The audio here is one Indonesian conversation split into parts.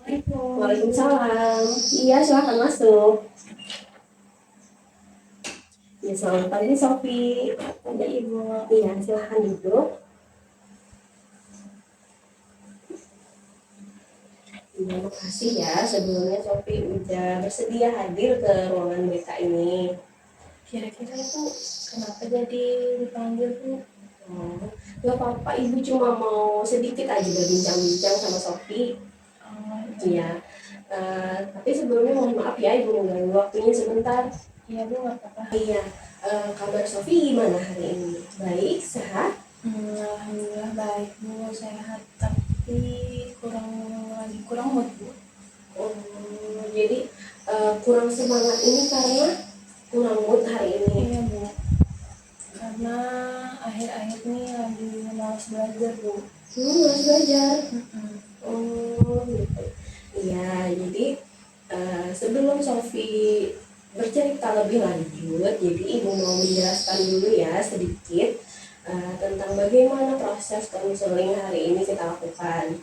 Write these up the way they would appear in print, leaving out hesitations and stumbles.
Waalaikumsalam. Iya, silakan masuk. Ya, selamat pagi Sofi. Ada Ibu. Iya, silakan duduk. Terima kasih ya sebelumnya Sofi udah bersedia hadir ke ruangan BK ini. Kira-kira itu kenapa jadi dipanggil Bu? Oh, gak apa-apa, Ibu cuma mau sedikit aja berbincang-bincang sama Sofi. Iya. Tapi sebelumnya mohon maaf ya Ibu mengganggu waktunya sebentar. Iya Bu, nggak apa-apa. Iya. Kabar Sofi gimana hari ini? Baik, sehat? Alhamdulillah baik Bu, sehat, tapi kurang mood Bu. Jadi kurang semangat ini karena kurang mood hari ini. Iya Bu, karena akhir-akhir ini lagi malas belajar Bu. Harus belajar. Gitu. Iya, jadi sebelum Sofi bercerita lebih lanjut, jadi Ibu mau menjelaskan dulu ya sedikit tentang bagaimana proses konseling hari ini kita lakukan.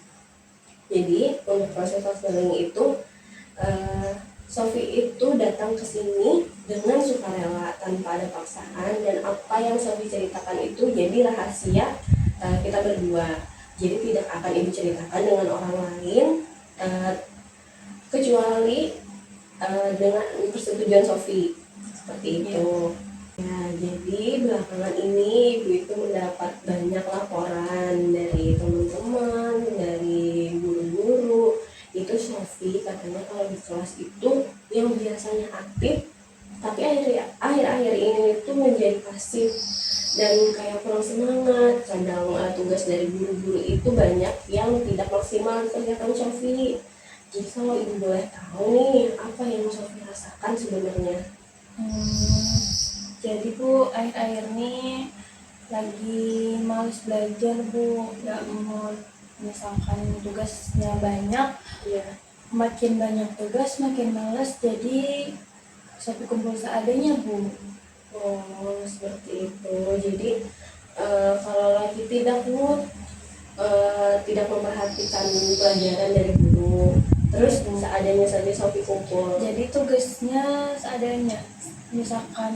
Jadi untuk proses konseling itu Sofi itu datang ke sini dengan sukarela tanpa ada paksaan, dan apa yang Sofi ceritakan itu jadi rahasia kita berdua. Jadi tidak akan Ibu ceritakan dengan orang lain kecuali dengan persetujuan Sofi, seperti itu. Ya, jadi belakangan ini Ibu itu mendapat banyak laporan dari teman-teman, dari guru-guru. Itu Sofi katanya kalau di kelas itu yang biasanya aktif, tapi akhir-akhir ini itu menjadi pasif dan kayak kurang semangat. Kadang tugas dari guru-guru itu banyak yang tidak maksimal dikerjakan Sofi. Jadi kalau Ibu boleh tahu nih, apa yang Sofi rasakan sebenarnya? Jadi Bu, akhir-akhir ini lagi males belajar Bu, nggak mau, misalkan tugasnya banyak, Ya. makin banyak tugas makin males, jadi Sofi kumpul seadanya Bu. Oh, seperti itu. Jadi kalau lagi tidak mood, tidak memperhatikan pelajaran dari guru, terus seadanya saja Sofi kumpul. Jadi tugasnya seadanya, misalkan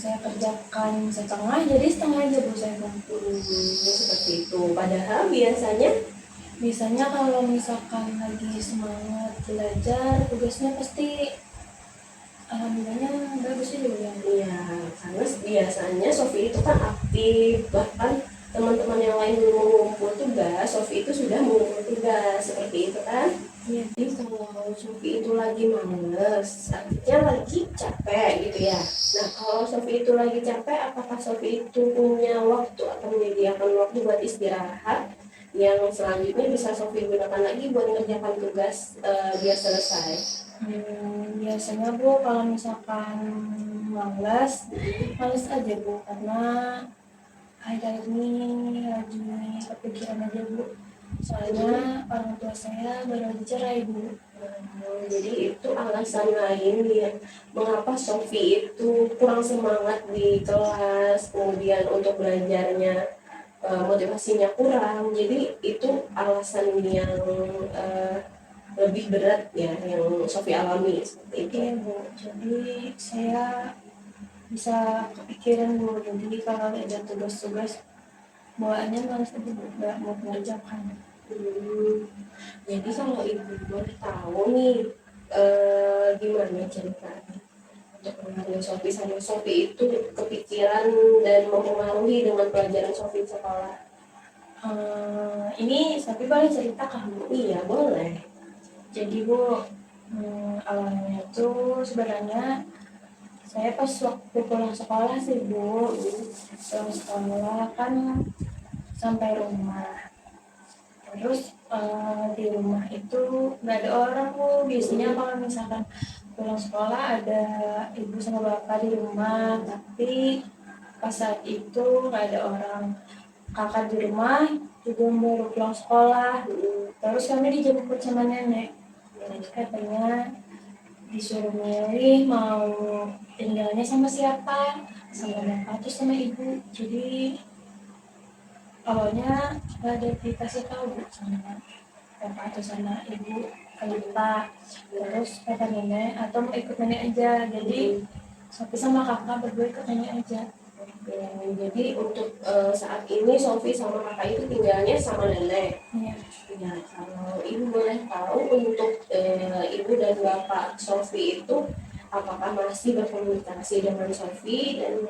saya kerjakan setengah, jadi setengah aja Bu saya kumpul. Seperti itu. Padahal biasanya kalau misalkan lagi semangat belajar, tugasnya pasti alhamdulillahnya bagus sih Bu ya. Iya, karena biasanya Sofi itu kan aktif, bahkan teman-teman yang lain belum mengumpul tugas, Sofi itu sudah mengumpul tugas, seperti itu kan? Iya. Jadi kalau Sofi itu lagi males, artinya lagi capek gitu ya. Nah, kalau Sofi itu lagi capek, apakah Sofi itu punya waktu atau menyediakan waktu buat istirahat yang selanjutnya bisa Sofi gunakan lagi buat mengerjakan tugas biar selesai? Biasanya Bu, kalau misalkan males aja Bu, karena akhir-akhir ini lagi kepikiran aja Bu. Soalnya orang tua saya baru aja cerai Bu. Jadi itu alasan lain ya mengapa Sofi itu kurang semangat di kelas, kemudian untuk belajarnya motivasinya kurang. Jadi itu alasan yang lebih berat ya yang Sofi alami seperti itu. Iya Bu, jadi saya bisa kepikiran Bu, jadi kalau ada tugas-tugas bawaannya malas aja Bu, nggak mau mengerjakan. Jadi kalau Ibu boleh tahu nih gimana ceritanya untuk mengenai Sofi sampai Sofi itu kepikiran dan mempengaruhi dengan pelajaran Sofi sekolah? Ini Sofi boleh cerita kan Bu? Iya boleh. Jadi Bu, awalnya tuh sebenarnya saya pas waktu pulang sekolah sih Bu, pulang sekolah kan sampai rumah, terus di rumah itu nggak ada orang Bu. Biasanya kalau misalkan pulang sekolah ada ibu sama bapak di rumah, tapi pas saat itu nggak ada orang. Kakak di rumah juga baru pulang sekolah, terus kami dijemput sama nenek. Jadi katanya disuruh milih mau tinggalnya sama siapa, sama bapak atau sama ibu. Jadi awalnya nggak ada dikasih tahu Bu sama bapak atau sama ibu, Kalita, terus kakak nenek atau mau ikut nenek aja. Jadi Sofi sama kakak berdua ikut nenek aja. Ya, jadi untuk saat ini Sofi sama kakak itu tinggalnya sama nenek. Iya. Ya, kalau ibu boleh tahu untuk ibu dan bapak Sofi itu apakah masih berkomunikasi dengan Sofi dan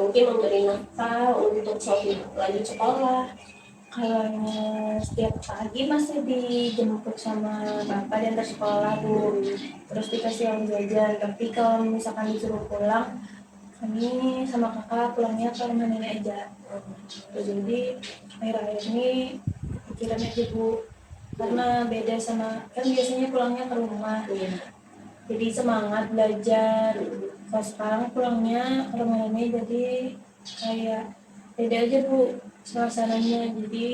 mungkin memberi nafkah untuk Sofi lanjut sekolah? Kalau setiap pagi masih dijemput sama bapak diantar sekolah Bu, terus dikasih uang jajan. Tapi kalau misalkan disuruh pulang, kami sama kakak pulangnya ke rumah nenek aja. Jadi akhir-akhir ini pikiran aja Bu, karena beda sama kan biasanya pulangnya ke rumah, jadi semangat belajar. Kalau sekarang pulangnya ke rumah nenek jadi kayak beda aja Bu suasananya, jadi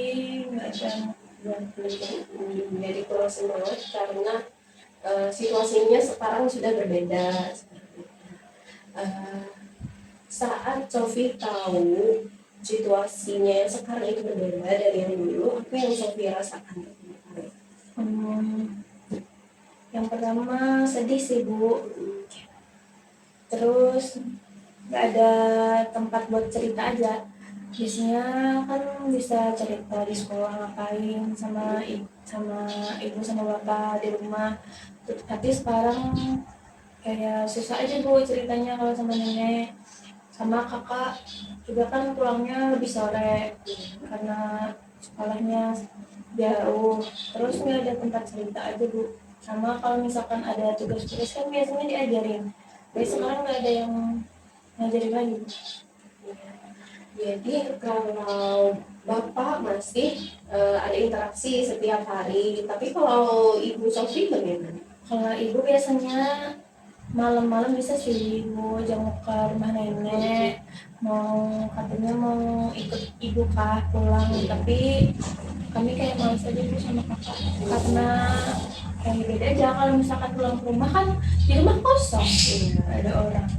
nggak ada Jadi kurang semangat karena situasinya sekarang sudah berbeda. Eh, saat Sofi tahu situasinya yang sekarang itu berbeda dari yang dulu, apa yang Sofi rasakan? Hmm, yang pertama sedih sih Bu, terus nggak ada tempat buat cerita aja. Biasanya kan bisa cerita di sekolah ngapain sama ibu sama bapak di rumah, tapi sekarang kayak susah aja Bu ceritanya kalau sama nenek. Sama kakak juga kan pulangnya lebih sore karena sekolahnya jauh, terus nggak ada tempat cerita aja Bu. Sama kalau misalkan ada tugas-tugas kan biasanya diajarin, tapi sekarang nggak ada yang ngajarin lagi Bu. Jadi kalau bapak masih ada interaksi setiap hari, tapi kalau ibu Sofi bagaimana? Kalau ibu biasanya malam-malam bisa sih Bu jenguk ke rumah nenek, katanya mau ikut ibu kah pulang, tapi kami kayak males aja Bu sama kakak karena kayak beda aja kalau misalkan pulang ke rumah kan di rumah kosong, nggak ada orang.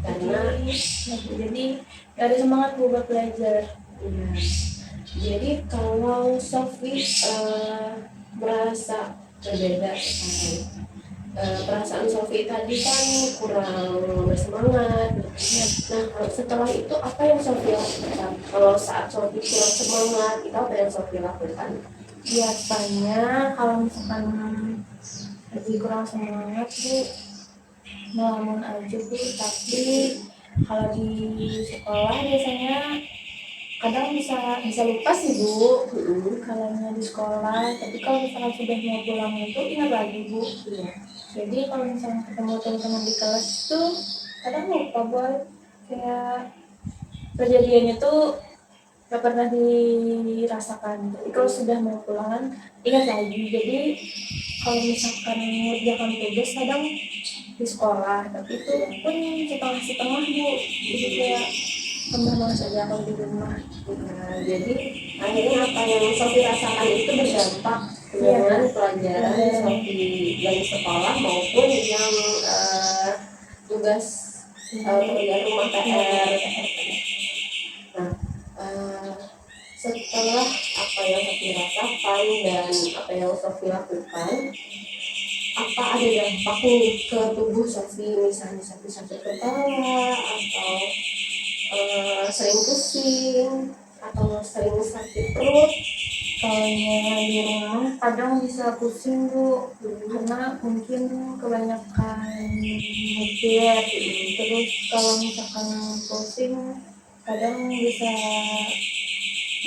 Jadi gak ada semangat Bu buat belajar. Ya. Jadi kalau Sofi merasa berbeda sekarang, perasaan Sofi tadi kan kurang bersemangat. Nah, setelah itu apa yang Sofi lakukan? Kalau saat Sofi kurang semangat, itu apa yang Sofi lakukan? Biasanya kalau misalkan lagi kurang semangat Bu ngelamun aja Bu, tapi kalau di sekolah biasanya kadang bisa lupa sih Bu kalau di sekolah, tapi kalau misalkan sudah mau pulang itu ingat lagi Bu. Jadi kalau misalnya ketemu teman-teman di kelas tuh kadang lupa buat kayak kejadiannya tuh gak pernah dirasakan, tapi kalau sudah mau pulang ingat lagi. Jadi kalau misalkan mengerjakan tugas kadang di sekolah, tapi itu pun setengah-setengah Bu, jadi kayak pernah saja kalau di rumah. Nah, jadi akhirnya apa yang Sofi rasakan itu berdampak dengan pelajaran Sofi yang di sekolah maupun yang tugas pekerjaan rumah PR. Nah, setelah apa yang Sofi rasakan dan apa yang Sofi lakukan, apa ada dampak nih ke tubuh Sofi, misalnya Sofi sakit kepala atau sering pusing atau sering sakit perut? Kalau di rumah kadang bisa pusing Bu, karena mungkin kebanyakan mikir. Terus kalau misalkan pusing kadang bisa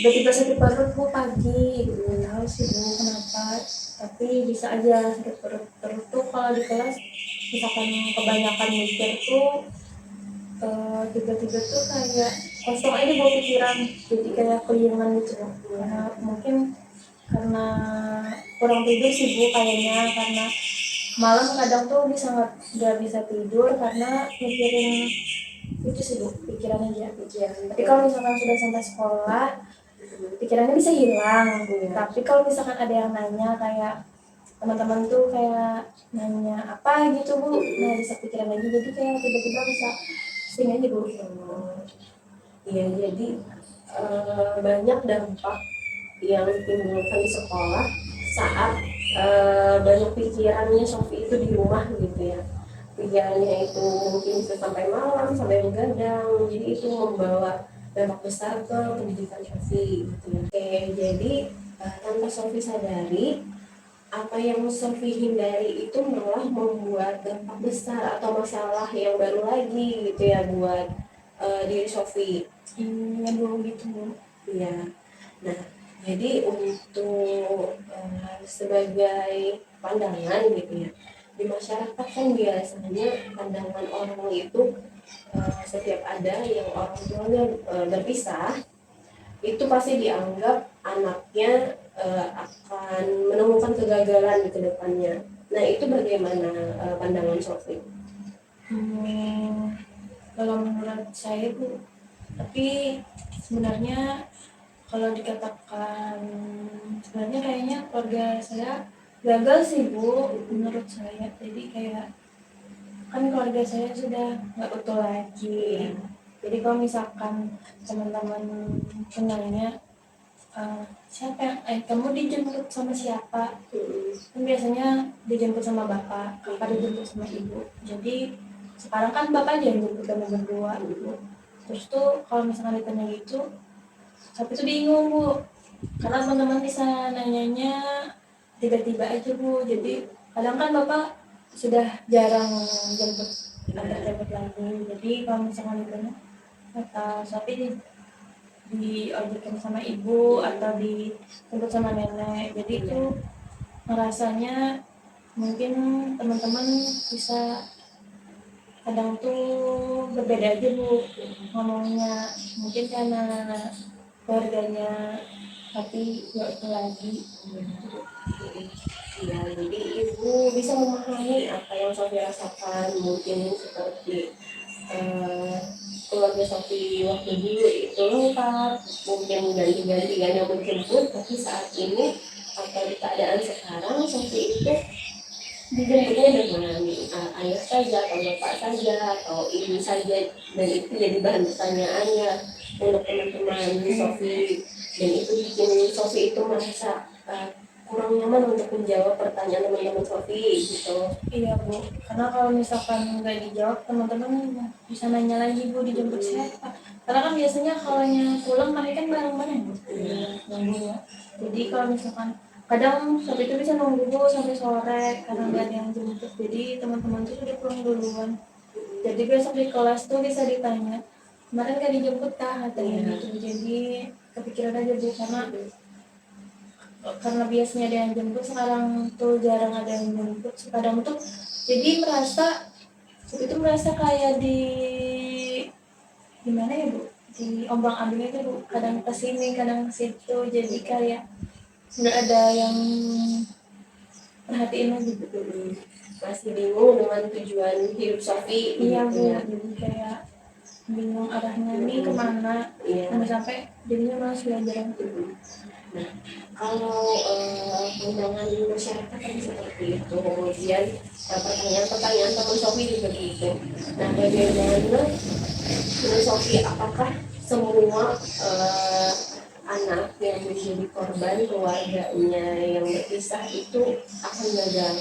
tiba-tiba sakit perut Bu pagi, nggak tahu sih Bu kenapa, tapi bisa aja sakit perut. Terus tuh kalau di kelas misalkan kebanyakan mikir tuh tiba-tiba tuh kayak kosong aja bawa pikiran, jadi kayak keliengan gitu. Karena mungkin karena kurang tidur sih Bu kayaknya, karena malam kadang tuh nggak bisa tidur karena mikirin itu sih Bu, pikiran aja. Tapi kalau misalkan sudah sampai sekolah pikirannya bisa hilang. Tapi kalau misalkan ada yang nanya kayak teman-teman tuh kayak nanya apa gitu Bu, nah bisa pikiran lagi, jadi kayak tiba-tiba bisa pusing aja Bu. Iya, jadi banyak dampak yang ditimbulkan di sekolah saat banyak pikirannya Sofi itu di rumah gitu ya, pikirannya itu mungkin bisa sampai malam, sampai begadang, jadi itu membawa dampak besar ke pendidikan Sofi gitu ya. Oke, jadi tanpa Sofi sadari, apa yang Sofi hindari itu malah membuat dampak besar atau masalah yang baru lagi gitu ya buat diri Sofi. Iya Bu, gitu Bu. Iya. Nah, jadi untuk sebagai pandangan gitu ya, di masyarakat kan biasanya pandangan orang itu setiap ada yang orang tuanya berpisah, itu pasti dianggap anaknya akan menemukan kegagalan di kedepannya. Nah, itu bagaimana pandangan Sofi? Kalau menurut saya Bu, tapi sebenarnya kalau dikatakan sebenarnya kayaknya keluarga saya gagal sih Bu, menurut saya. Jadi kayak kan keluarga saya sudah nggak utuh lagi. Jadi kalau misalkan teman-teman kenalnya siapa yang kamu dijemput sama siapa, kan biasanya dijemput sama bapak, kakak dijemput sama ibu. Jadi sekarang kan bapak aja yang jemput kami berdua gitu. Terus tuh kalau misalkan ditanya gitu, tapi tuh bingung Bu, karena teman-teman bisa nanyanya tiba-tiba aja Bu. Jadi kadang kan bapak sudah jarang jemput antar jemput lagi. Jadi kalau misalkan ditanya kata Sofi diojekin sama ibu atau dijemput sama nenek, jadi itu ngerasanya mungkin teman-teman bisa kadang tuh berbeda aja Bu ngomongnya, mungkin karena keluarganya tapi nggak itu lagi. Ya, jadi ibu bisa memahami apa yang Sofi rasakan, mungkin seperti keluarga Sofi waktu dulu itu lengkap, mungkin ganti-gantian yang menjemput, tapi saat ini atau di keadaan sekarang Sofi itu dijemputnya dengan ayah saja atau bapak saja atau ibu saja, dan itu jadi bahan pertanyaannya untuk teman-teman Sofi, dan itu bikin Sofi itu merasa kurang nyaman untuk menjawab pertanyaan teman-teman Sofi gitu. Iya Bu, karena kalau misalkan nggak dijawab teman-teman bisa nanya lagi Bu dijemput siapa, karena kan biasanya kalau yang pulang kami kan bareng-bareng Bu nunggunya. Jadi kalau misalkan kadang sampai itu bisa nunggu Bu sampai sore karena nggak ada yang jemput, jadi teman-teman tuh sudah pulang duluan. Jadi besok di kelas tuh bisa ditanya kemarin gak dijemput kah katanya gitu. Jadi kepikiran aja Bu, karena biasanya ada yang jemput, sekarang tuh jarang ada yang jemput. Sekarang tuh jadi merasa kayak di gimana ya Bu, di ombang ambing itu Bu, kadang kesini kadang situ, jadi kayak nggak ada yang perhatiin lagi Bu. Masih bingung dengan tujuan hidup Sofi. Iya gitu Bu, ya. jadi kayak bingung arahnya nih kemana, sampai jadinya malas belajar. Nah, kalau pandangan masyarakat kan seperti itu, kemudian pertanyaan-pertanyaan teman Sofi juga begitu. Nah, bagaimana menurut Sofi, apakah semua anak yang menjadi korban keluarganya yang berpisah itu akan gagal?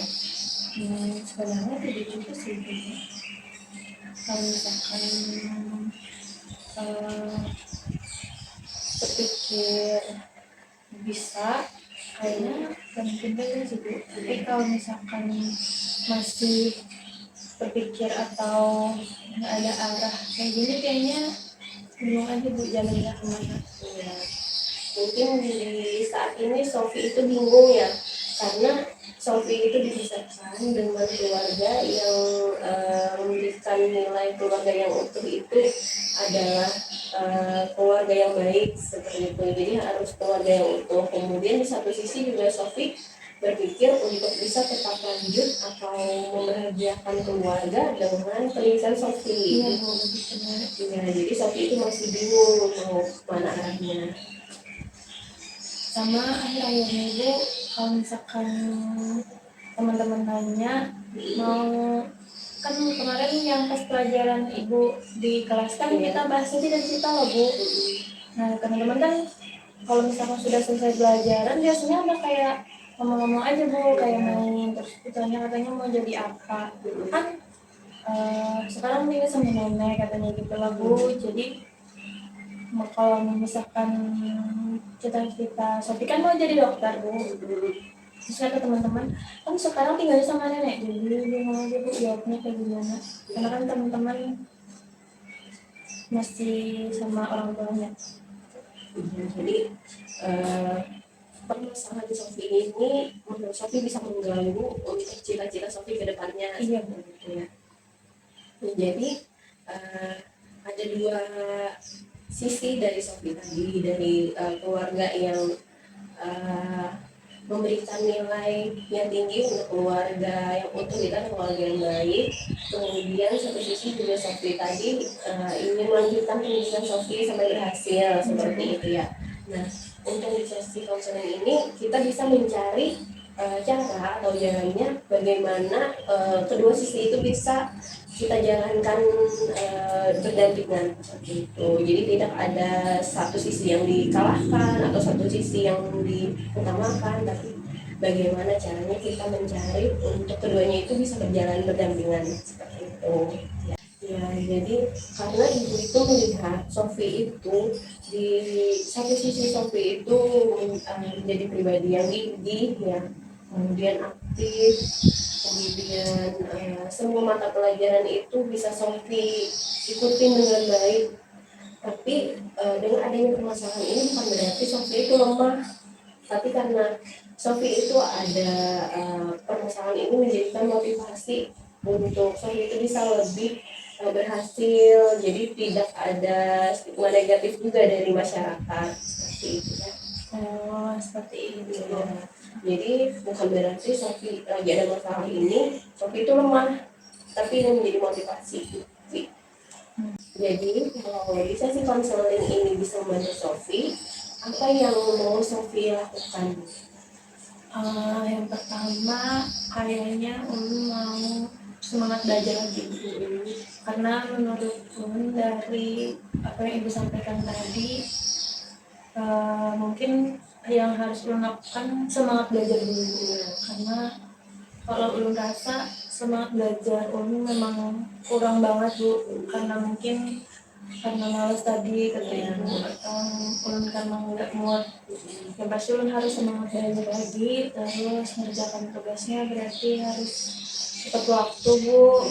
Sebenarnya tidak juga sih Bu. Kalau misalkan berpikir bisa, kayaknya gak mungkin gagal sih Bu. Tapi kalau misalkan masih berpikir atau nggak ada arah kayak gini, kayaknya bingung aja Bu jalannya kemana. Ya, mungkin di saat ini Sofi itu bingung ya, karena Sofi itu dibesarkan dengan keluarga yang memberikan nilai keluarga yang utuh itu adalah keluarga yang baik seperti itu, jadi harus keluarga yang utuh. Kemudian di satu sisi juga Sofi berpikir untuk bisa tetap lanjut atau membahagiakan keluarga dengan pendidikan Sofi. Iya Bu, begitu. Ya, jadi Sofi itu masih bingung mau mana arahnya. Sama akhir-akhirnya Bu, kalau misalkan teman-teman nanya mau, kan kemarin yang pas pelajaran Ibu di kelas kan kita bahas cita-cita loh Bu. Nah teman-teman kan kalau misalkan sudah selesai pelajaran biasanya ada kayak ngomong-ngomong aja Bu, kayak main terus ditanya katanya mau jadi apa kan. Sekarang tinggal sama nenek katanya gitu lah Bu. Jadi kalau misalkan cita-cita Sofi kan mau jadi dokter Bu, terus kata teman-teman kan sekarang tinggal sama nenek, jadi bingung aja Bu jawabnya kayak gimana, karena kan teman-teman masih sama orang tuanya. Jadi permasalahan Sofi ini menurut Sofi bisa mengganggu untuk cita-cita Sofi ke depannya. Iya Bu. Gitu ya. Jadi ada dua sisi dari Sofi tadi, dari keluarga yang memberikan nilai yang tinggi untuk keluarga yang utuh, kita keluarga yang baik. Kemudian satu sisi juga Sofi tadi ingin melanjutkan pendidikan Sofi sampai berhasil seperti itu ya. Nah, untuk di sesi konseling ini kita bisa mencari cara atau jalannya bagaimana kedua sisi itu bisa kita jalankan berdampingan seperti itu. Jadi tidak ada satu sisi yang dikalahkan atau satu sisi yang diutamakan, tapi bagaimana caranya kita mencari untuk keduanya itu bisa berjalan berdampingan seperti itu. Ya, jadi karena ibu itu melihat Sofi itu di satu sisi Sofi itu menjadi pribadi yang gigih ya, kemudian aktif, kemudian semua mata pelajaran itu bisa Sofi ikutin dengan baik. Tapi dengan adanya permasalahan ini bukan berarti Sofi itu lemah, tapi karena Sofi itu ada permasalahan ini menjadikan motivasi untuk Sofi itu bisa lebih berhasil, jadi tidak ada stigma negatif juga dari masyarakat seperti itu ya. Oh seperti itu Ya. Jadi bukan berarti Sofi lagi ada masalah ini Sofi itu lemah, tapi ini menjadi motivasi. Jadi kalau di sesi konseling ini bisa membantu Sofi, apa yang mau Sofi lakukan? Yang pertama kayaknya mau semangat belajar lagi, karena menurut dari apa yang ibu sampaikan tadi, mungkin yang harus ulun lakukan semangat belajar dulu, karena kalau ulun rasa semangat belajar ulun memang kurang banget Bu, karena mungkin karena malas tadi kata ibu, atau ulun karena nggak muat. Yang pasti ulun harus semangat belajar lagi, terus mengerjakan tugasnya berarti harus tepat waktu Bu.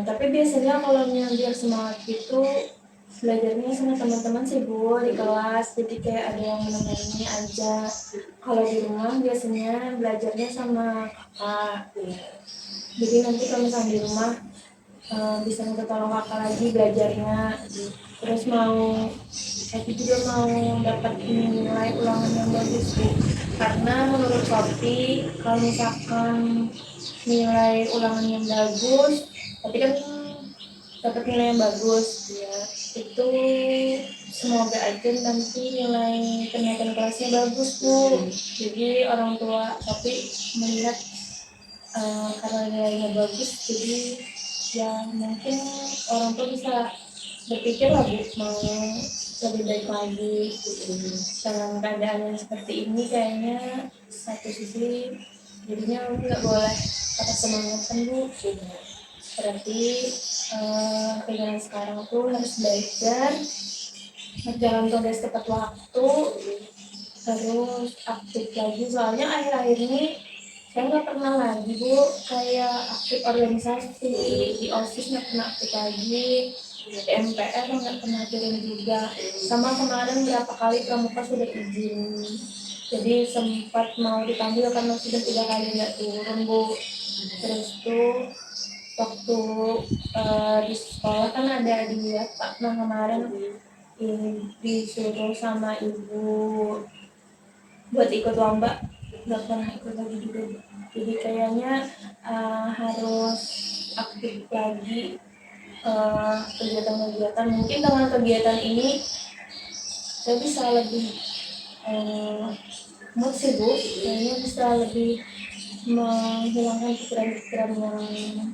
Tapi biasanya kalau biar semangat itu belajarnya sama teman-teman sih Bu di kelas, jadi kayak ada yang menemani aja. Kalau di rumah biasanya belajarnya sama kakak, jadi nanti kalau misalnya di rumah bisa minta tolong kakak lagi belajarnya. Terus aku juga mau dapat nilai ulangan yang bagus Bu, karena menurut Sophie kalau misalkan nilai ulangan yang bagus tapi kan dapat nilai yang bagus ya, itu semoga aja nanti nilai kenaikan kelasnya bagus Bu. Jadi orang tua Sophie melihat karena nilainya bagus, jadi ya mungkin orang tua bisa berpikir lah Bu mau lebih baik lagi. Dalam keadaan yang seperti ini kayaknya satu sisi jadinya nggak boleh patah semangat kan Bu. Berarti keinginan sekarang tuh harus belajar, berjalan tugas tepat waktu, terus aktif lagi. Soalnya akhir-akhir ini saya nggak pernah lagi Bu kayak aktif organisasi, di OSIS nggak pernah aktif lagi, di MPR nggak pernah turun juga. Sama kemarin berapa kali pramuka sudah izin, jadi sempat mau dipanggil karena sudah 3 kali nggak turun Bu. Terus tuh waktu di sekolah kan ada dilihat Pak, nah kemarin disuruh sama ibu buat ikut lomba, nggak pernah ikut lagi juga. Jadi kayaknya harus aktif lagi kegiatan-kegiatan. Mungkin dengan kegiatan ini saya bisa lebih mood sih Bu, kayaknya bisa lebih menghilangkan pikiran-pikiran yang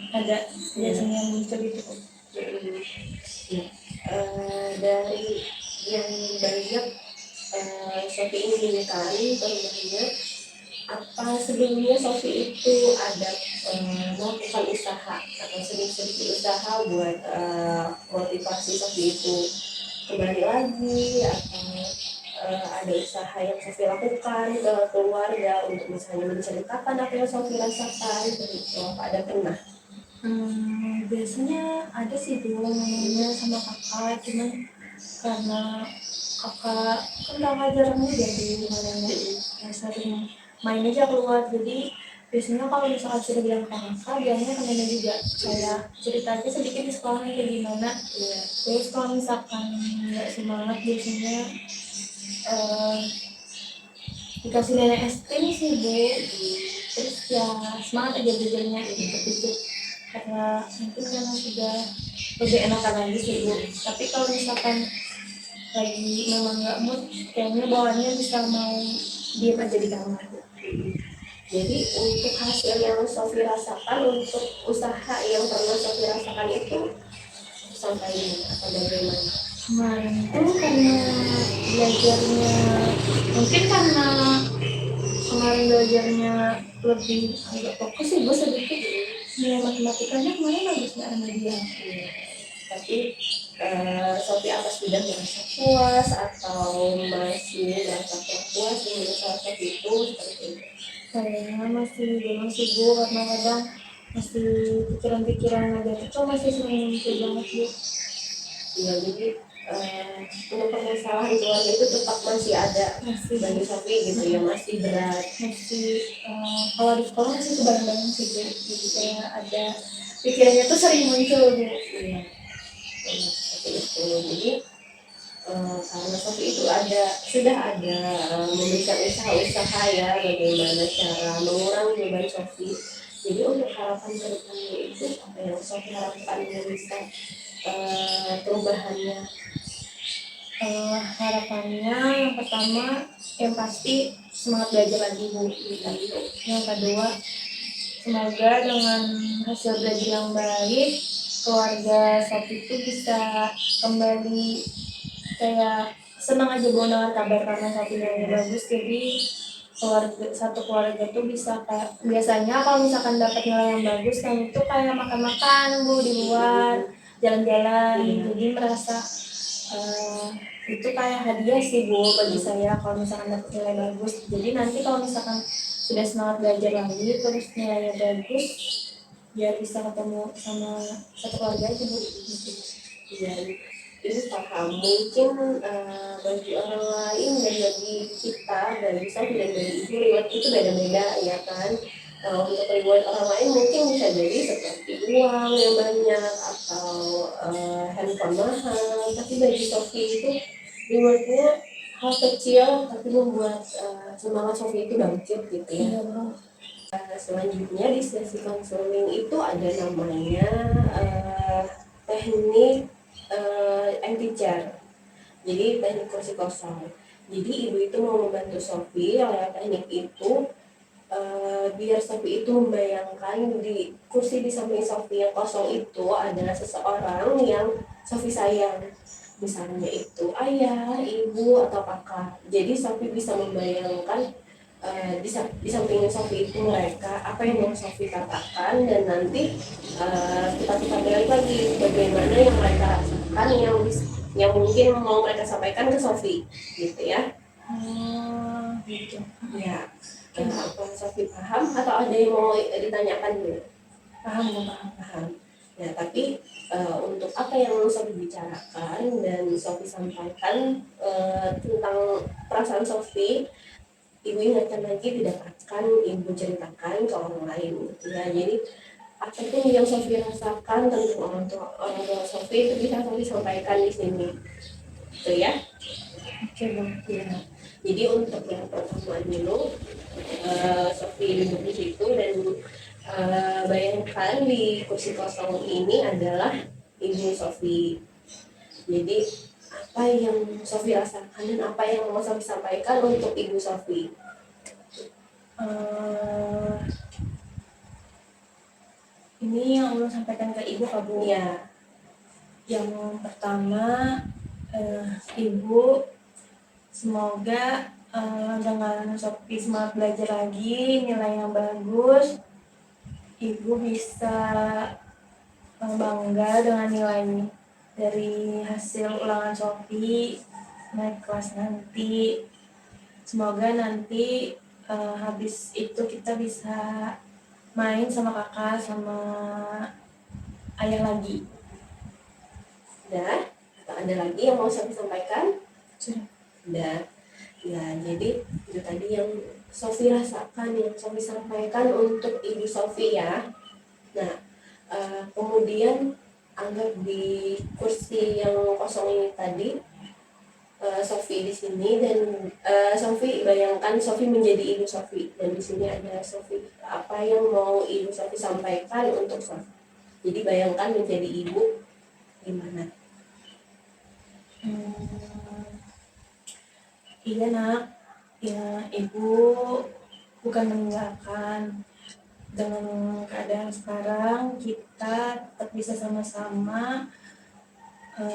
ada biasanya muncul itu. Dari yang banyak Sofi ingin tahu perubahannya apa sebelumnya Sofi itu ada melakukan usaha atau sedikit usaha buat motivasi Sofi itu kembali lagi atau ada usaha yang Sofi lakukan ke keluarga untuk misalnya menceritakan apa yang Sofi rasakan begitu, apa ada pernah? Biasanya ada sih dulu ngomongnya sama kakak, cuman karena kakak jarang jadi mana ya sering main aja keluar, jadi biasanya kalau misalkan sudah bilang ke kakak bilangnya ke nenek juga, kayak cerita aja sedikit di sekolah kayak gimana ya. Terus kalau misalkan nggak semangat biasanya dikasih nenek es krim sih bu, terus ya semangat aja belajarnya dikit-dikit, karena mungkin karena sudah lebih enakan lagi sih bu. Tapi kalau misalkan lagi memang nggak mood, kayaknya bawaannya bisa mau diem aja di kamar. Jadi untuk hasil yang Sofi rasakan untuk usaha yang pernah Sofi rasakan itu sampai ini atau bagaimana? Kemarin tuh karena belajarnya, mungkin karena kemarin belajarnya lebih agak fokus sih bu sedikit, nilai matematikanya kemarin bagus nggak sama dia. Tapi Sofi apa sudah merasa puas atau masih merasa puas dengan usaha Sofi itu seperti itu? Kayaknya masih belum sih bu, karena kadang masih pikiran-pikiran negatif tuh masih sering muncul banget bu. Ya, jadi untuk permasalahan keluarga itu tetap masih ada bagi Sofi gitu ya, masih berat. Masih kalau di sekolah masih kebareng-bareng sih bu, jadi kayak ada pikirannya tuh sering muncul bu. Iya, seperti itu. Jadi karena Sofi itu sudah ada memberikan usaha-usaha ya bagaimana cara mengurangi beban Sofi. Jadi untuk harapan ke depannya itu apa yang Sofi harapkan bisa perubahannya? Harapannya yang pertama yang pasti semangat belajar lagi bu. Yang kedua, semoga dengan hasil belajar yang baik keluarga Sofi itu bisa kembali kayak senang aja bu dengan kabar karena Sofi nilainya bagus, jadi satu keluarga tuh bisa kayak biasanya kalau misalkan dapat nilai yang bagus kan itu kayak makan-makan bu di luar, jalan-jalan, jadi merasa itu kayak hadiah sih bu bagi saya kalau misalkan dapat nilai bagus. Jadi nanti kalau misalkan sudah semangat belajar lagi terus nilainya bagus, biar bisa ketemu sama satu keluarga aja bu. Iya, ini paham. Mungkin bagi orang lain dan bagi kita, bagi Sofi dan bagi ibu, reward itu beda-beda ya kan. Untuk reward orang lain mungkin bisa jadi seperti uang yang banyak atau handphone mahal, tapi bagi Sofi itu rewardnya hal kecil tapi membuat semangat Sofi itu bangkit gitu ya. Selanjutnya di sesi konseling itu ada namanya teknik teacher, jadi teknik kursi kosong. Jadi ibu itu mau membantu Sofi lewat teknik itu biar Sofi itu membayangkan di kursi di samping Sofi yang kosong itu adalah seseorang yang Sofi sayang, misalnya itu ayah, ibu, atau kakak. Jadi Sofi bisa membayangkan di samping Sofi itu mereka, apa yang mau Sofi katakan, dan nanti kita balik lagi bagaimana yang mereka rasakan yang mungkin mau mereka sampaikan ke Sofi gitu ya. Gitu Ya, apa Sofi paham atau ada yang mau ditanyakan dulu? Paham. Ya, tapi untuk apa yang Sofi bicarakan dan Sofi sampaikan tentang perasaan Sofi, ibu ingatkan lagi tidak akan ibu ceritakan ke orang lain gitu ya. Jadi apapun yang Sofi rasakan tentang orang tua Sofi itu bisa Sofi sampaikan di sini gitu ya. Oke bang. Ya. Jadi untuk yang pertama dulu Sofi duduk di situ dan bayangkan di kursi kosong ini adalah ibu Sofi. Jadi apa yang Sofi rasakan dan apa yang mau Sofi sampaikan untuk ibu Sofi? Ini yang mau sampaikan ke ibu kak bu. Ya. Yang pertama, ibu Semoga dengan Sophie semangat belajar lagi, nilai yang bagus, Ibu bisa bangga dengan nilai dari hasil ulangan Sophie naik kelas nanti. Semoga nanti habis itu kita bisa main sama kakak sama ayah lagi. Udah? Atau ada lagi yang mau saya sampaikan? Sudah. Udah. Ya, jadi itu tadi yang Sofi rasakan, yang Sofi sampaikan untuk Ibu Sofi ya. Nah, kemudian anggap di kursi yang kosong ini tadi Sofi di sini, dan Sofi bayangkan Sofi menjadi Ibu Sofi, dan di sini ada Sofi. Apa yang mau Ibu Sofi sampaikan untuk Sofi? Jadi bayangkan menjadi ibu gimana? Iya nak, ya Ibu bukan meninggalkan. Dengan keadaan sekarang kita tetap bisa sama-sama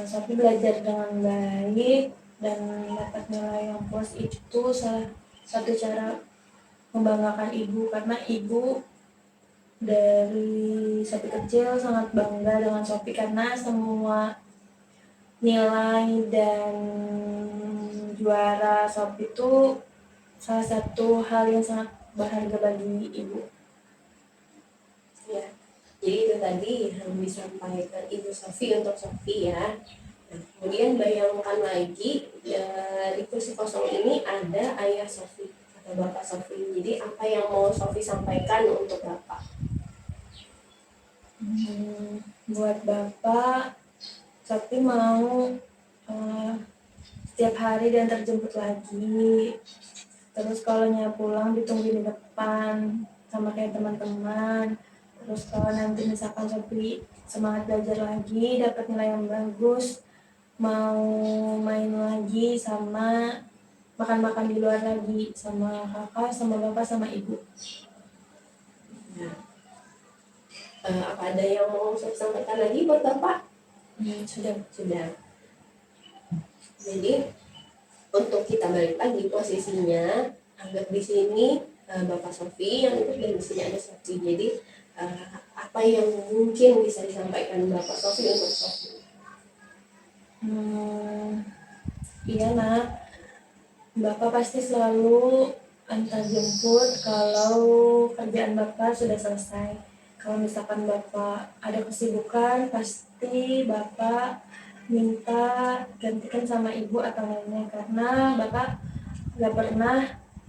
Sophie belajar dengan baik dan dapat nilai yang plus. Itu salah satu cara membanggakan Ibu, karena Ibu dari Sophie kecil sangat bangga dengan Sophie karena semua nilai dan juara Sophie itu salah satu hal yang sangat berharga bagi Ibu. Ya, jadi itu tadi yang disampaikan Ibu Sofi untuk Sofi ya. Nah, kemudian bayangkan lagi ya, di kursi kosong ini ada ayah Sofi atau bapak Sofi. Jadi apa yang mau Sofi sampaikan untuk bapak? Buat bapak, Sophie mau setiap hari dan terjemput lagi. Terus kalau pulang ditunggu di depan sama kayak teman-teman. Terus kalau nanti misalkan Sophie semangat belajar lagi, dapat nilai yang bagus, mau main lagi sama makan-makan di luar lagi sama kakak, sama bapak, sama ibu. Nah, apa ada yang mau Sofi sampaikan lagi buat bapak? Sudah. Jadi untuk kita balik lagi posisinya, anggap di sini bapak Sofi, yang itu dan di sini ada Sofi. Jadi apa yang mungkin bisa disampaikan bapak Sofi untuk Sofi? Iya nak, bapak pasti selalu antar jemput kalau kerjaan bapak sudah selesai. Kalau misalkan bapak ada kesibukan, pasti bapak minta gantikan sama ibu atau nenek, karena bapak gak pernah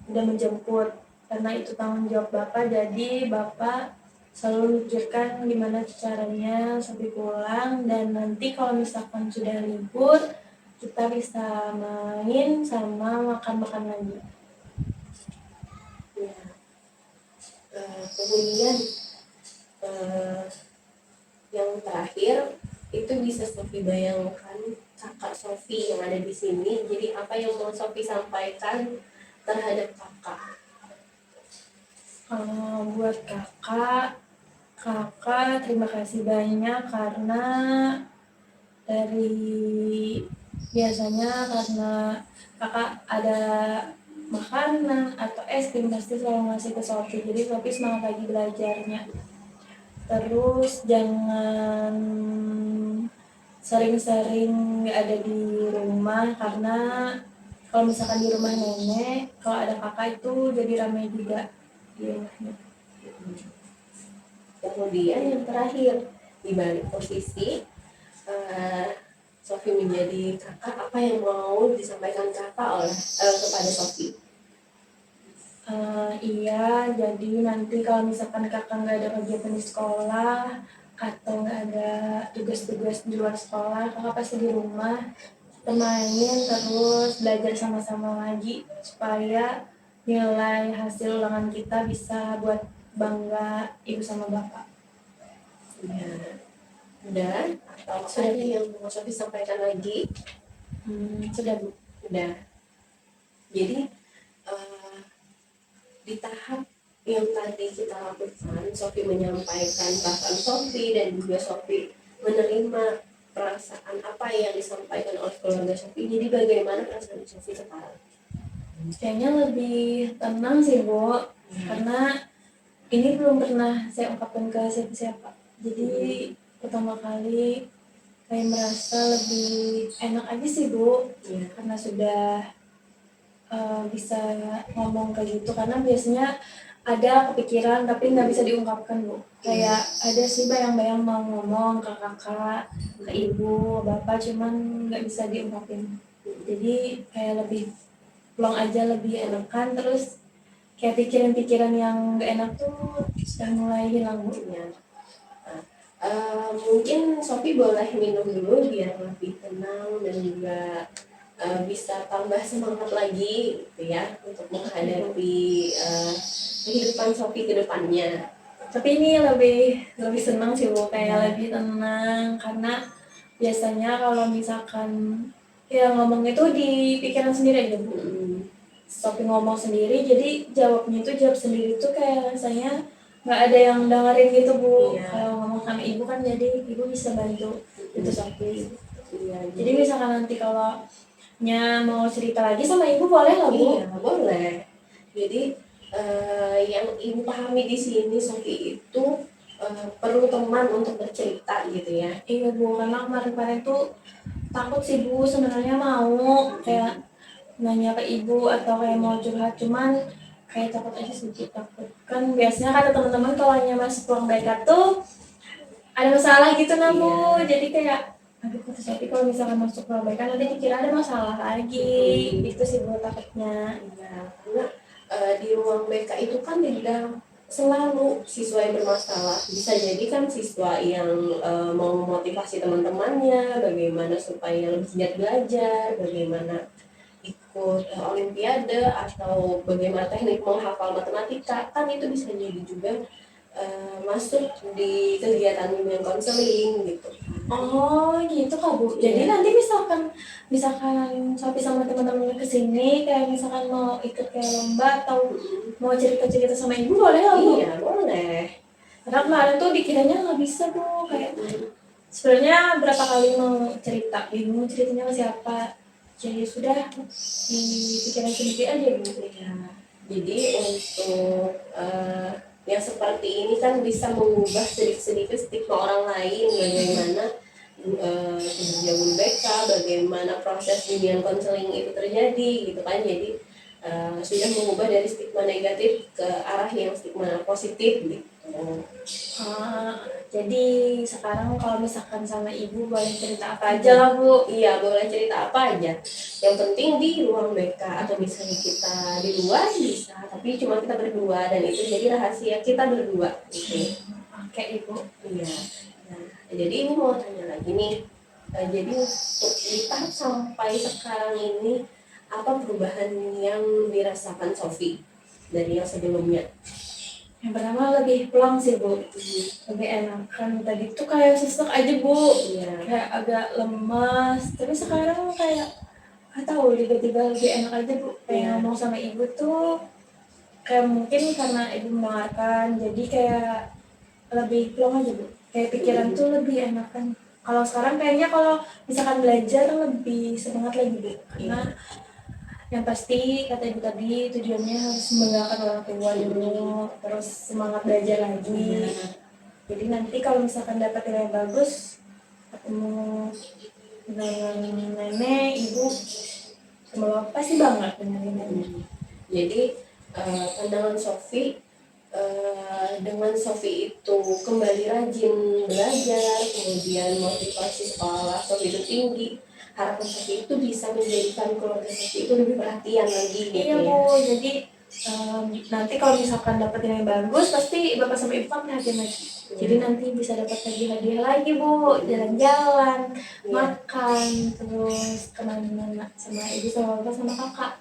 udah menjemput, karena itu tanggung jawab bapak. Jadi bapak selalu mikirkan gimana caranya sampai pulang, dan nanti kalau misalkan sudah libur kita bisa main sama makan-makan lagi. Ya. Kemudian yang terakhir itu bisa Sofi bayangkan kakak Sofi yang ada di sini. Jadi apa yang mau Sofi sampaikan terhadap kakak? Buat kakak terima kasih banyak, karena dari biasanya karena kakak ada makanan atau es krim pasti selalu ngasih ke Sophie, jadi Sophie semangat lagi belajarnya. Terus jangan sering-sering ada di rumah, karena kalau misalkan di rumah nenek, kalau ada kakak itu jadi ramai juga di rumahnya. Kemudian yang terakhir, di balik posisi Sofi menjadi kakak, apa yang mau disampaikan kakak kepada Sofi? Iya, jadi nanti kalau misalkan kakak nggak ada kegiatan di sekolah atau nggak ada tugas-tugas di luar sekolah, kakak pasti di rumah main terus belajar sama-sama lagi, supaya nilai hasil ulangan kita bisa buat bangga ibu sama bapak. Ya, udah. Atau ada yang mau Sofi sampaikan lagi? Sudah Bu. Udah. Jadi di tahap yang tadi kita lakukan, Sofi menyampaikan perasaan Sofi dan juga Sofi menerima perasaan apa yang disampaikan oleh keluarga Sofi. Jadi bagaimana perasaan Sofi sekarang? Kayaknya lebih tenang sih Bu, karena ini belum pernah saya ungkapkan ke siapa-siapa. Jadi pertama kali kayak merasa lebih enak aja sih Bu, karena sudah bisa ngomong kayak gitu. Karena biasanya ada kepikiran tapi nggak bisa diungkapkan Bu. Kayak ada sih bayang-bayang mau ngomong ke kakak, ke ibu, bapak, cuman nggak bisa diungkapin. Jadi kayak lebih plong aja, lebih enakan. Terus kayak pikiran-pikiran yang gak enak tuh sudah mulai hilang Bu. Ya. Mungkin Sofi boleh minum dulu biar lebih tenang dan juga bisa tambah semangat lagi gitu ya untuk menghadapi kehidupan Sofi ke depannya. Tapi ini lebih senang sih Bu, kayak lebih tenang karena biasanya kalau misalkan ya ngomong itu di pikiran sendiri aja Bu. Sofi ngomong sendiri, jadi jawabnya itu jawab sendiri tuh kayak rasanya nggak ada yang dengerin gitu Bu. Kalau ngomong sama ibu kan jadi ibu bisa bantu itu Sofi. Jadi misalkan nanti kalau mau cerita lagi sama ibu boleh lah Bu? Iya boleh. Jadi yang ibu pahami di sini Sofi itu perlu teman untuk bercerita gitu ya. Iya Bu, karena kemarin-kemarin tuh takut sih Bu, sebenarnya mau kayak nanya ke ibu atau kayak mau curhat, cuman kayak takut aja sedikit, takut kan biasanya kata teman-teman kalau masuk ruang BK tuh ada masalah gitu nah Bu. Jadi kayak aduh kata Sofi kalau misalkan masuk ruang BK nanti dikira ada masalah lagi. Itu sih Bu takutnya. Iya, karena di ruang BK itu kan tidak selalu siswa yang bermasalah. Bisa jadi kan siswa yang mau memotivasi teman-temannya, bagaimana supaya lebih giat belajar, bagaimana ikut olimpiade, atau bagaimana teknik menghafal matematika. Kan itu bisa jadi juga masuk di kegiatan bimbingan konseling gitu. Oh gitu Kak Bu. Jadi nanti misalkan Sofi sama teman-teman kesini kayak misalkan mau ikut kayak lomba atau mau cerita-cerita sama ibu boleh lah Bu? Iya boleh. Karena kemarin tuh dikiranya nggak bisa Bu, kayak sebenarnya berapa kali mau cerita, bingung ceritanya ke siapa. Jadi sudah di pikiran sendiri aja Bu. Ya. Jadi untuk yang seperti ini kan bisa mengubah sedikit-sedikit stigma orang lain, bagaimana kebijakan BK, bagaimana proses bimbingan konseling itu terjadi gitu kan. Jadi sudah mengubah dari stigma negatif ke arah yang stigma positif gitu. Jadi sekarang kalau misalkan sama ibu boleh cerita apa aja lah Bu. Iya boleh cerita apa aja. Yang penting di ruang BK atau misalnya kita di luar bisa, tapi cuma kita berdua dan itu jadi rahasia kita berdua gitu. Oke Ibu. Iya. Nah, jadi ini mau tanya lagi nih. Jadi untuk di tahap sampai sekarang ini apa perubahan yang dirasakan Sofi dari yang sebelumnya? Yang pertama lebih plong sih Bu, lebih enak. Kan tadi tuh kayak sesek aja Bu, kayak agak lemas. Tapi sekarang kayak nggak tahu tiba-tiba lebih enak aja Bu. Kayak ngomong sama ibu tuh kayak mungkin karena ibu mendengarkan, jadi kayak lebih plong aja Bu. Kayak pikiran tuh lebih enakan. Kalau sekarang kayaknya kalau misalkan belajar lebih semangat lagi Bu, karena yang pasti kata ibu tadi tujuannya harus membanggakan orang tua dulu, terus semangat belajar lagi. Jadi nanti kalau misalkan dapat nilai bagus, ketemu dengan nenek, ibu, sama bapak pasti banget dengan nilainya. Jadi pandangan Sofi dengan Sofi itu kembali rajin belajar, kemudian motivasi sekolah Sofi itu tinggi, harapan Sofi itu bisa menjadikan keluarga Sofi itu lebih perhatian lagi gitu. Iya Bu, jadi nanti kalau misalkan dapat nilai bagus pasti bapak sama ibu kan perhatian lagi. Jadi nanti bisa dapat hadiah lagi Bu, jalan-jalan, makan, terus kemana-mana sama ibu sama bapak sama kakak.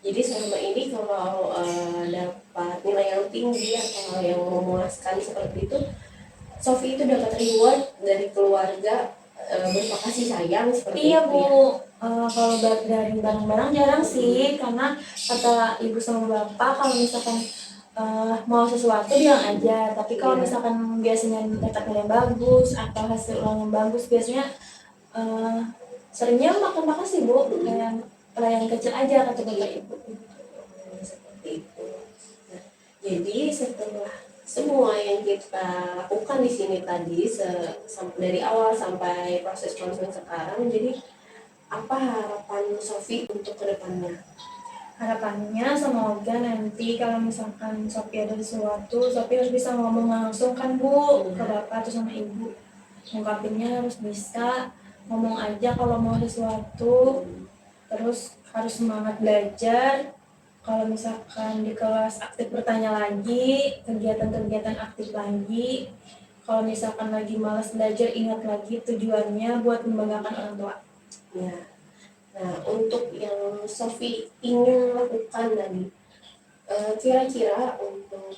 Jadi selama ini kalau dapat nilai yang tinggi atau yang memuaskan seperti itu, Sofi itu dapat reward dari keluarga berupa kasih sayang seperti iya itu. Bu, kalau dari barang-barang jarang sih, karena kata ibu sama bapak kalau misalkan mau sesuatu bilang aja, tapi kalau Iya. misalkan biasanya dapat nilai bagus atau hasil ulang yang bagus, biasanya seringnya makan-makan sih Bu, kayak pelayan kecil aja kata bapak ibu. Seperti itu. Nah, jadi setelah semua yang kita lakukan di sini tadi dari awal sampai proses sekarang, jadi apa harapan Sofi untuk kedepannya? Harapannya semoga nanti kalau misalkan Sophie ada sesuatu, Sophie harus bisa ngomong langsung kan Bu, ke bapak atau sama ibu. Ngungkapinnya harus bisa, ngomong aja kalau mau sesuatu, terus harus semangat belajar. Kalau misalkan di kelas aktif bertanya lagi, kegiatan-kegiatan aktif lagi. Kalau misalkan lagi malas belajar, ingat lagi tujuannya buat membanggakan orang tua. Ya. Nah, untuk yang Sofi ingin lakukan tadi, kira-kira untuk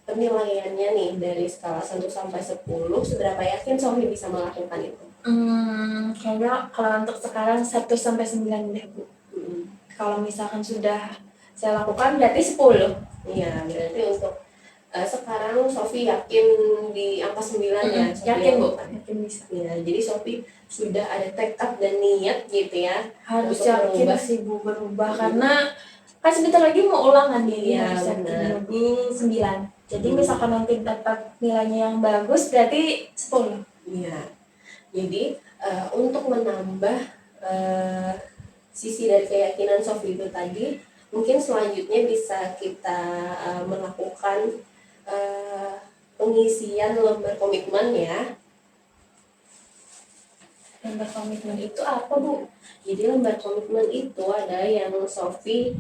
penilaiannya nih dari skala 1 sampai 10, seberapa yakin Sofi bisa melakukan itu? Kayaknya kalau untuk sekarang 1 sampai 9 deh Bu. Kalau misalkan sudah saya lakukan berarti 10. Iya, berarti untuk sekarang Sofi yakin di angka 9 ya? Sofi Yakin Bu, lakukan. yakin bisa. Ya, jadi Sofi sudah ada tekad dan niat gitu ya. Harus untuk yakin berubah. sih Bu berubah karena kan sebentar lagi mau ulangan nih, Iya, harus yakin. benar. Jadi 9. Jadi misalkan nanti dapat nilainya yang bagus berarti 10. Iya. Jadi untuk menambah sisi dari keyakinan Sofi itu tadi, mungkin selanjutnya bisa kita melakukan pengisian lembar komitmen ya. Lembar komitmen itu apa Bu? Jadi lembar komitmen itu ada yang Sofi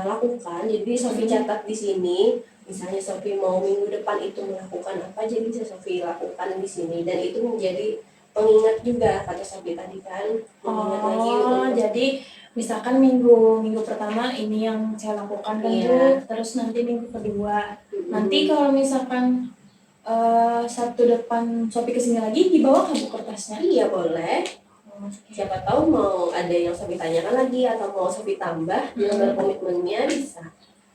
lakukan. Jadi Sofi catat di sini. Misalnya Sofi mau minggu depan itu melakukan apa, jadi bisa Sofi lakukan di sini. Dan itu menjadi pengingat juga kata Sofi tadi kan. Mengingat lagi untuk Jadi misalkan minggu pertama ini yang saya lakukan kan Iya. Bu, terus nanti minggu kedua. Nanti kalau misalkan Sabtu depan Sophie kesini lagi di bawah Bu kertasnya. Iya boleh. Siapa tahu mau ada yang Sofi tanyakan lagi atau mau Sofi tambah di lembar komitmennya bisa.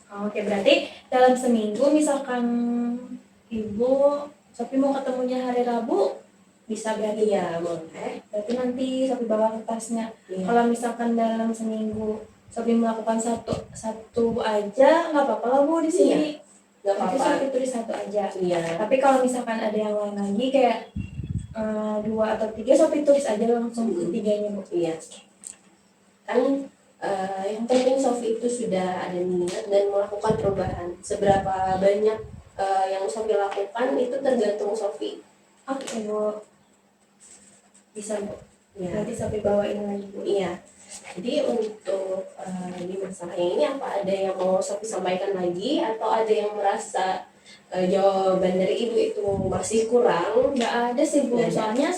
Oke, berarti dalam seminggu misalkan Ibu Sophie mau ketemunya hari Rabu bisa berarti. Iya boleh. Berarti nanti Sophie bawa kertasnya. Iya. Kalau misalkan dalam seminggu Sophie melakukan satu aja nggak apa-apa lah Bu di sini. Nggak Berarti apa-apa. Sophie tulis 1 aja. Iya. Tapi kalau misalkan ada yang lain lagi kayak 2 atau 3, Sophie tulis aja langsung ketiganya Bu. Iya. Kan yang penting Sofi itu sudah ada niat dan melakukan perubahan. Seberapa banyak yang Sofi lakukan itu tergantung Sofi. Oke Bu, bisa Bu. Ya. Nanti Sophie bawain lagi Bu. Iya. Jadi untuk di masalah yang ini apa ada yang mau Sofi sampaikan lagi atau ada yang merasa jawaban dari ibu itu masih kurang? Nggak ada sih Bu, Nggak ada. soalnya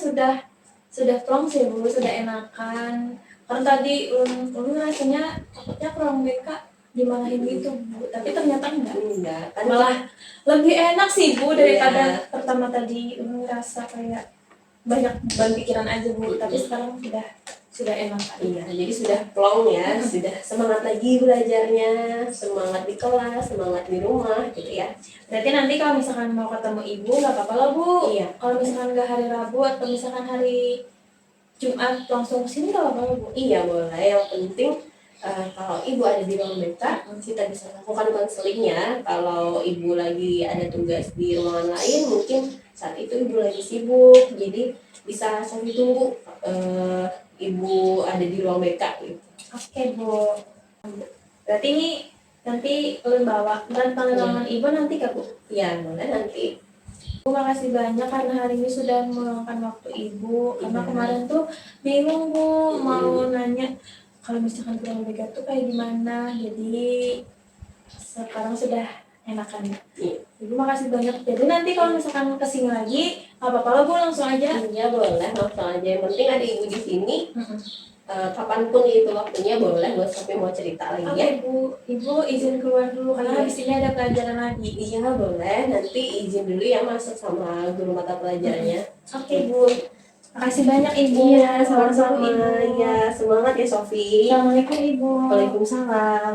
sudah plong sih Bu, sudah enakan. Karena tadi ulun rasanya takutnya kurang BK dimarahin gitu Bu, tapi ternyata enggak. Enggak. Kan Malah lebih enak sih Bu daripada Iya. pertama tadi ulun ngerasa kayak banyak beban pikiran aja Bu, tapi sekarang sudah enak. Iya, jadi sudah plong ya, sudah semangat lagi belajarnya, semangat di kelas, semangat di rumah gitu ya. Berarti nanti kalau misalkan mau ketemu ibu nggak apa-apa lah Bu. Iya. Kalau misalkan nggak hari Rabu atau misalkan hari Jumat langsung kesini nggak apa-apa lah Bu. Iya boleh, yang penting kalau ibu ada di ruang BK, kita bisa lakukan konselingnya. Kalau ibu lagi ada tugas di ruangan lain, mungkin saat itu ibu lagi sibuk, jadi bisa Sofi tunggu ibu ada di ruang BK gitu. Oke Bu. Berarti ini nanti ulun bawa dan tanda tangan ibu nanti Kak Bu. Iya boleh nanti. Terima kasih banyak karena hari ini sudah meluangkan waktu ibu. Karena Iya. kemarin tuh bingung Bu mau nanya kalau misalkan kurang BK tuh kayak gimana. Jadi sekarang sudah enakan. Iya. Ibu makasih banyak. Jadi nanti kalau misalkan kesini lagi, nggak apa-apa lah Bu, langsung aja. Iya boleh, langsung aja. Yang penting ada ibu di sini. Kapanpun itu waktunya boleh buat Sofi mau cerita lagi ya. Oke Bu, Ibu izin keluar dulu karena habis ini ada pelajaran lagi. Iya boleh, nanti izin dulu ya masuk sama guru mata pelajarannya. Oke Bu, makasih banyak Ibu. Iya, sama-sama. Ibu. Ya, semangat ya Sofi. Assalamualaikum Ibu. Waalaikumsalam.